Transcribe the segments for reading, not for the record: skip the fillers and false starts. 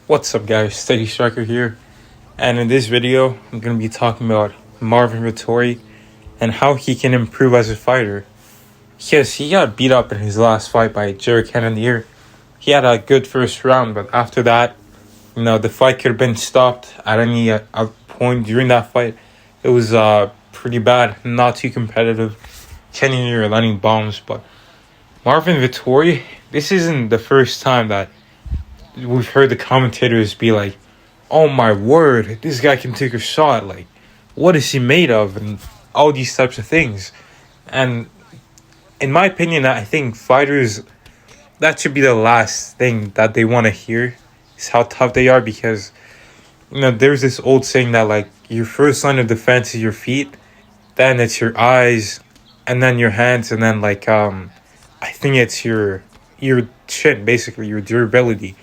What's up guys, Steady Striker here, and in this video I'm going to be talking about Marvin Vettori and how he can improve as a fighter. Yes, he got beat up in his last fight by Jared Cannonier. He had a good first round, but after that, the fight could have been stopped at any point during that fight. It was pretty bad, not too competitive. Cannonier landing bombs, but Marvin Vettori, this isn't the first time that we've heard the commentators be like, "Oh my word, this guy can take a shot. Like, what is he made of?" And all these types of things. And in my opinion, I think fighters, that should be the last thing that they want to hear, is how tough they are, because there's this old saying that like your first line of defense is your feet, then it's your eyes, and then your hands, and then I think it's your chin, basically your durability.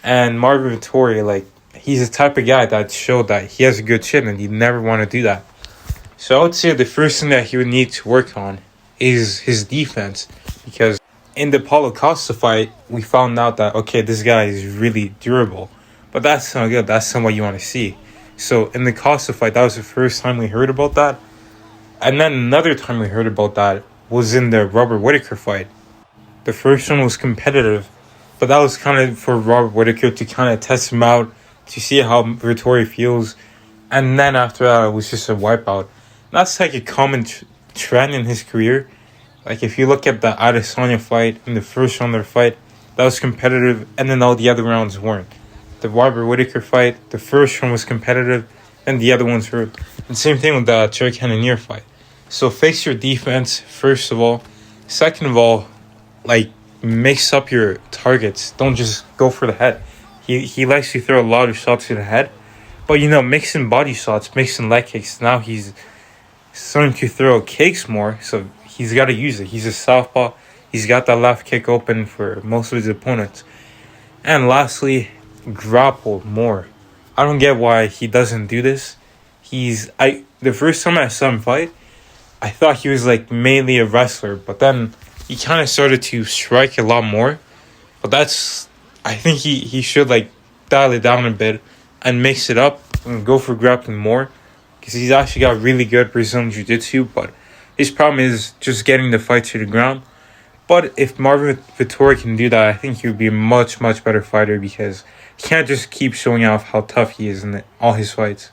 And Marvin Vettori, he's the type of guy that showed that he has a good chin and he'd never want to do that. So I would say the first thing that he would need to work on is his defense, because in the Paulo Costa fight, we found out that, okay, this guy is really durable, but that's not good. That's not what you want to see. So in the Costa fight, that was the first time we heard about that. And then another time we heard about that was in the Robert Whittaker fight. The first one was competitive, but that was kind of for Robert Whittaker to kind of test him out, to see how Vettori feels. And then after that, it was just a wipeout. That's like a common trend in his career. Like if you look at the Adesanya fight, in the first round of the fight, that was competitive, and then all the other rounds weren't. The Robert Whittaker fight, the first one was competitive, and the other ones were. And same thing with the Jared Cannonier fight. So fix your defense, first of all. Second of all, mix up your targets. Don't just go for the head. He likes to throw a lot of shots to the head, but mixing body shots, mixing leg kicks. Now he's starting to throw kicks more, so he's got to use it. He's a southpaw. He's got that left kick open for most of his opponents. And lastly, grapple more. I don't get why he doesn't do this. The first time I saw him fight, I thought he was mainly a wrestler, but then he kind of started to strike a lot more. But I think he should dial it down a bit and mix it up and go for grappling more, because he's actually got really good Brazilian Jiu-Jitsu, but his problem is just getting the fight to the ground. But if Marvin Vettori can do that, I think he would be a much, much better fighter, because he can't just keep showing off how tough he is in all his fights.